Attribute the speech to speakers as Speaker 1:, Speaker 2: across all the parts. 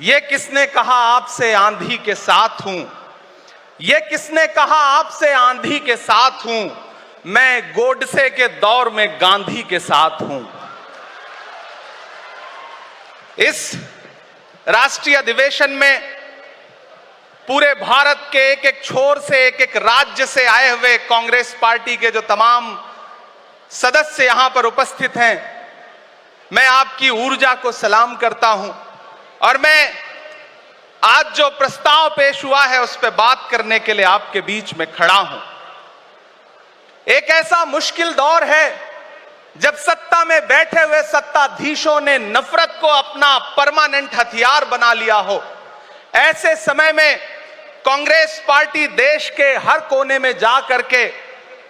Speaker 1: ये किसने कहा आपसे आंधी के साथ हूं, ये किसने कहा आपसे आंधी के साथ हूं, मैं गोडसे के दौर में गांधी के साथ हूं। इस राष्ट्रीय अधिवेशन में पूरे भारत के एक एक छोर से, एक एक राज्य से आए हुए कांग्रेस पार्टी के जो तमाम सदस्य यहां पर उपस्थित हैं, मैं आपकी ऊर्जा को सलाम करता हूं और मैं आज जो प्रस्ताव पेश हुआ है उस पर बात करने के लिए आपके बीच में खड़ा हूं। एक ऐसा मुश्किल दौर है जब सत्ता में बैठे हुए सत्ताधीशों ने नफरत को अपना परमानेंट हथियार बना लिया हो। ऐसे समय में कांग्रेस पार्टी देश के हर कोने में जा करके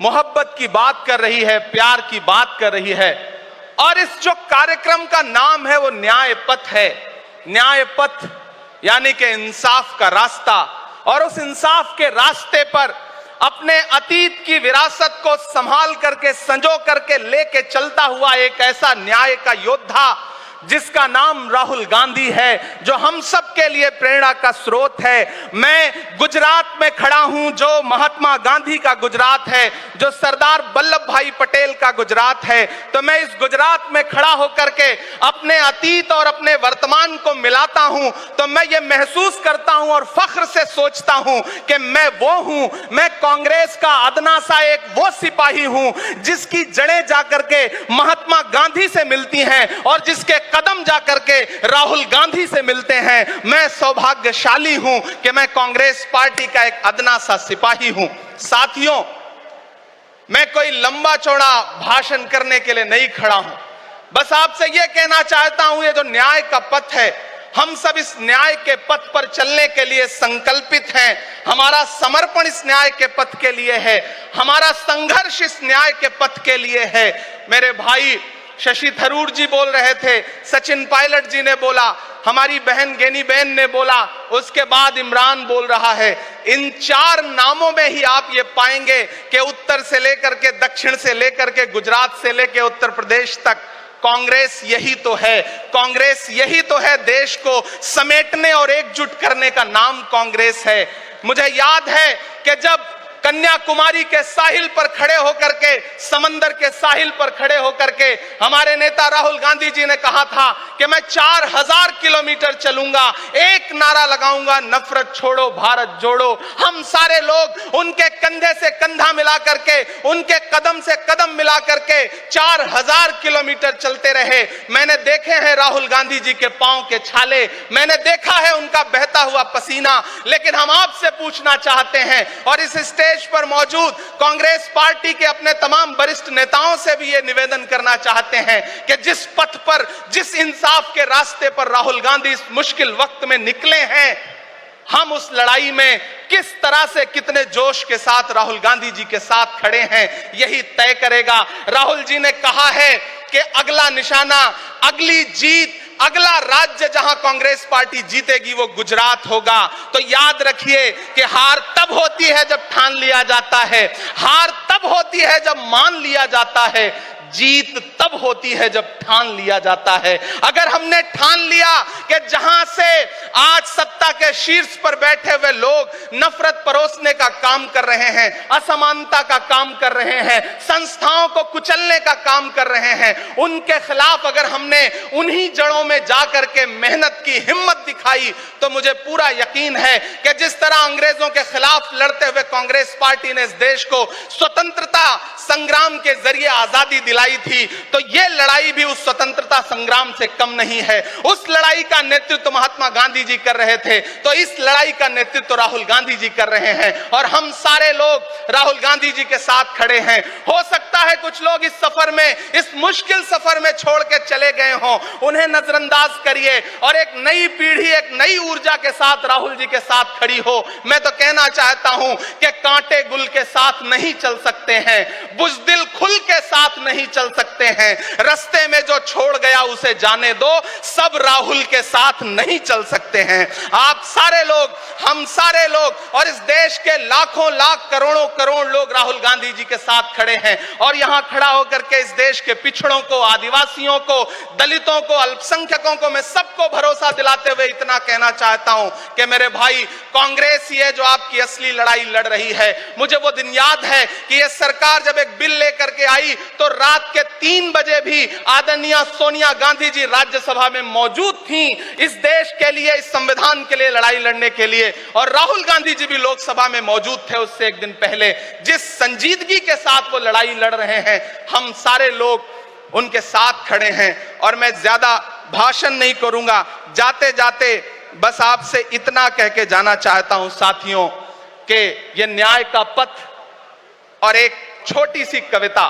Speaker 1: मोहब्बत की बात कर रही है, प्यार की बात कर रही है और इस जो कार्यक्रम का नाम है वो न्याय पथ है। न्याय पथ यानी कि इंसाफ का रास्ता, और उस इंसाफ के रास्ते पर अपने अतीत की विरासत को संभाल करके, संजो करके लेके चलता हुआ एक ऐसा न्याय का योद्धा जिसका नाम राहुल गांधी है, जो हम सब के लिए प्रेरणा का स्रोत है। मैं गुजरात में खड़ा हूं, जो महात्मा गांधी का गुजरात है, जो सरदार वल्लभ भाई पटेल का गुजरात है। तो मैं इस गुजरात में खड़ा होकर के अपने अतीत और अपने वर्तमान को मिलाता हूं तो मैं ये महसूस करता हूं और फख्र से सोचता हूं कि मैं वो हूं, मैं कांग्रेस का अदना सा एक वो सिपाही हूं जिसकी जड़ें जाकर के महात्मा गांधी से मिलती हैं और जिसके कदम जाकर के राहुल गांधी से मिलते हैं। मैं सौभाग्यशाली हूं कि मैं कांग्रेस पार्टी का एक अदना सा सिपाही हूं। साथियों, मैं कोई लंबा चौड़ा भाषण करने के लिए नहीं खड़ा हूं, बस आपसे यह कहना चाहता हूं, ये जो न्याय का पथ है, हम सब इस न्याय के पथ पर चलने के लिए संकल्पित हैं। हमारा समर्पण इस न्याय के पथ के लिए है, हमारा संघर्ष इस न्याय के पथ के लिए है। मेरे भाई शशि थरूर जी बोल रहे थे, सचिन पायलट जी ने बोला, हमारी बहन गेनी बहन ने बोला, उसके बाद इमरान बोल रहा है। इन चार नामों में ही आप ये पाएंगे कि उत्तर से लेकर के, दक्षिण से लेकर के, गुजरात से लेकर उत्तर प्रदेश तक कांग्रेस यही तो है। कांग्रेस यही तो है, देश को समेटने और एकजुट करने का नाम कांग्रेस है। मुझे याद है कि जब कन्याकुमारी के साहिल पर खड़े होकर के, समंदर के साहिल पर खड़े होकर के हमारे नेता राहुल गांधी जी ने कहा था कि मैं 4000 किलोमीटर चलूंगा, एक नारा लगाऊंगा, नफरत छोड़ो भारत जोड़ो। हम सारे लोग उनके कंधे से कंधा मिला करके, उनके कदम से कदम मिला करके 4000 किलोमीटर चलते रहे। मैंने देखे हैं राहुल गांधी जी के पांव के छाले, मैंने देखा है उनका बहता हुआ पसीना। लेकिन हम आपसे पूछना चाहते हैं और इस स्टेज पर मौजूद कांग्रेस पार्टी के अपने तमाम वरिष्ठ नेताओं से भी यह निवेदन करना चाहते हैं कि जिस पथ पर, जिस इंसाफ के रास्ते पर राहुल गांधी इस मुश्किल वक्त में निकले हैं, हम उस लड़ाई में किस तरह से, कितने जोश के साथ राहुल गांधी जी के साथ खड़े हैं, यही तय करेगा। राहुल जी ने कहा है कि अगला निशाना, अगली जीत, अगला राज्य जहां कांग्रेस पार्टी जीतेगी वो गुजरात होगा। तो याद रखिए कि हार तब होती है जब ठान लिया जाता है, हार तब होती है जब मान लिया जाता है, जीत तब होती है जब ठान लिया जाता है। अगर हमने ठान लिया कि जहां से आज सत्ता के शीर्ष पर बैठे हुए लोग नफरत परोसने का काम कर रहे हैं, असमानता का काम कर रहे हैं, संस्थाओं को कुचलने का काम कर रहे हैं, उनके खिलाफ अगर हमने उन्हीं जड़ों में जाकर के मेहनत की हिम्मत दिखाई तो मुझे पूरा यकीन है कि जिस तरह अंग्रेजों के खिलाफ लड़ते हुए कांग्रेस पार्टी ने इस देश को स्वतंत्रता संग्राम के जरिए आजादी दिलाई थी, तो यह लड़ाई भी उस स्वतंत्रता संग्राम से कम नहीं है। उस लड़ाई का नेतृत्व महात्मा गांधी जी कर रहे थे, तो इस लड़ाई का नेतृत्व राहुल गांधी जी कर रहे हैं और हम सारे लोग राहुल गांधी जी के साथ खड़े हैं। हो सकता है कुछ लोग इस सफर में, इस मुश्किल सफर में छोड़ के चले गए हों, उन्हें नजरअंदाज करिए और एक नई पीढ़ी, एक नई ऊर्जा के साथ राहुल जी के साथ खड़ी हो। मैं तो कहना चाहता हूं कि कांटे गुल के साथ नहीं चल सकते। सकते हैं, बुज़दिल खुल के साथ नहीं चल सकते हैं, रास्ते में जो छोड़ गया उसे जाने दो, सब राहुल के साथ नहीं चल सकते हैं। आप सारे लोग, हम सारे लोग और इस देश के लाखों लाख करोड़ों करोड़ लोग राहुल गांधी जी के साथ खड़े हैं। और यहां खड़ा होकर के इस देश के पिछड़ों को, आदिवासियों को, दलितों को, अल्पसंख्यकों को मैं सबको भरोसा दिलाते हुए इतना कहना चाहता हूं कि मेरे भाई, कांग्रेस ही है जो आपकी असली लड़ाई लड़ रही है। मुझे वो दिन याद है कि यह सरकार जब एक बिल लेकर के आई तो रात के 3 बजे भी आदरणीय सोनिया गांधी जी राज्यसभा में मौजूद थी इस देश के लिए, इस संविधान के लिए लड़ाई लड़ने के लिए। और राहुल गांधी जी भी लोकसभा में मौजूद थे उससे एक दिन पहले। जिस संजीदगी के साथ वो लड़ाई लड़ रहे हैं, हम सारे लोग उनके साथ खड़े हैं। और मैं ज्यादा भाषण नहीं करूंगा, जाते जाते बस आपसे इतना कह के जाना चाहता हूं साथियों कि यह न्याय का पथ और एक छोटी सी कविता,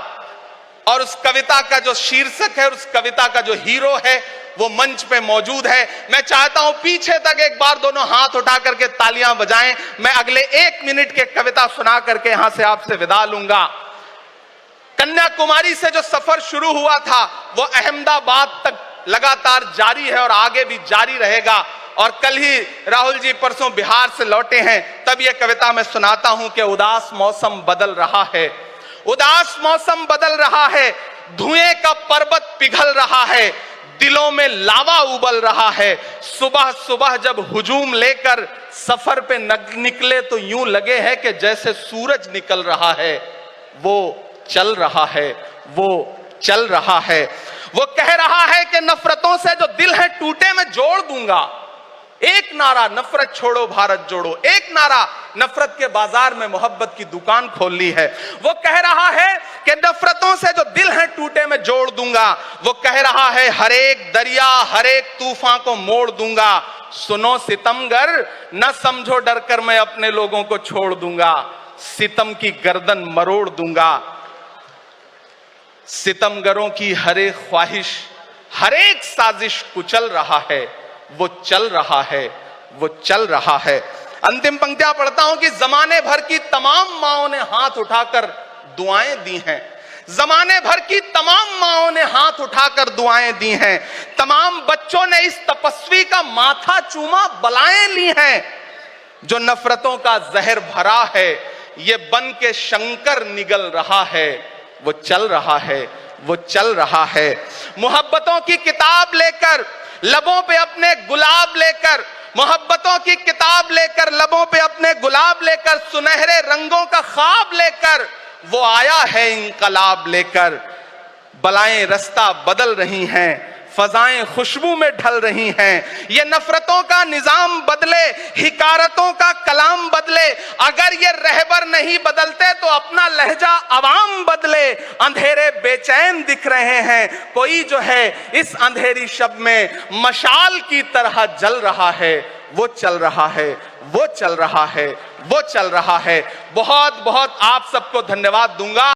Speaker 1: और उस कविता का जो शीर्षक है, उस कविता का जो हीरो है वो मंच पे मौजूद है। मैं चाहता हूं पीछे तक एक बार दोनों हाथ उठा करके तालियां बजाएं। मैं अगले 1 मिनट के कविता सुना करके यहां से आपसे विदा लूंगा। कन्याकुमारी से जो सफर शुरू हुआ था वो अहमदाबाद तक लगातार जारी है और आगे भी जारी रहेगा। और कल ही राहुल जी परसों बिहार से लौटे हैं, तब यह कविता मैं सुनाता हूं कि उदास मौसम बदल रहा है, उदास मौसम बदल रहा है, धुएं का पर्वत पिघल रहा है, दिलों में लावा उबल रहा है। सुबह सुबह जब हुजूम लेकर सफर पे निकले तो यूं लगे है कि जैसे सूरज निकल रहा है। वो चल रहा है, वो चल रहा है। वो कह रहा है कि नफरतों से जो दिल है टूटे मैं जोड़ दूंगा। एक नारा नफरत छोड़ो भारत जोड़ो, एक नारा नफरत के बाजार में मोहब्बत की दुकान खोल ली है। वो कह रहा है कि नफरतों से जो दिल है टूटे मैं जोड़ दूंगा। वो कह रहा है हर एक दरिया हर एक तूफान को मोड़ दूंगा। सुनो सितमगर न समझो डर कर मैं अपने लोगों को छोड़ दूंगा, सितम की गर्दन मरोड़ दूंगा। सितमगरों की हर एक ख्वाहिश हर एक साजिश कुचल रहा है, वो चल रहा है, वो चल रहा है। अंतिम पंक्तियां पढ़ता हूं कि जमाने भर की तमाम माओं ने हाथ उठाकर दुआएं दी हैं, जमाने भर की तमाम माओं ने हाथ उठाकर दुआएं दी हैं, तमाम बच्चों ने इस तपस्वी का माथा चूमा बलाएं ली हैं। जो नफरतों का जहर भरा है ये बन के शंकर निगल रहा है, वो चल रहा है, वो चल रहा है। मोहब्बतों की किताब लेकर लबों पे अपने गुलाब लेकर, मोहब्बतों की किताब लेकर लबों पे अपने गुलाब लेकर, सुनहरे रंगों का ख्वाब लेकर वो आया है इंकलाब लेकर। बलाएं रास्ता बदल रही हैं, फजाएं खुशबू में ढल रही हैं। ये नफरतों का निजाम बदले, हिकारतों का कलाम बदले। अगर ये रहबर नहीं बदलते तो अपना लहजा अवाम बदले। अंधेरे बेचैन दिख रहे हैं, कोई जो है इस अंधेरी शब में मशाल की तरह जल रहा है। वो चल रहा है, वो चल रहा है, वो चल रहा है। बहुत बहुत आप सबको धन्यवाद दूंगा।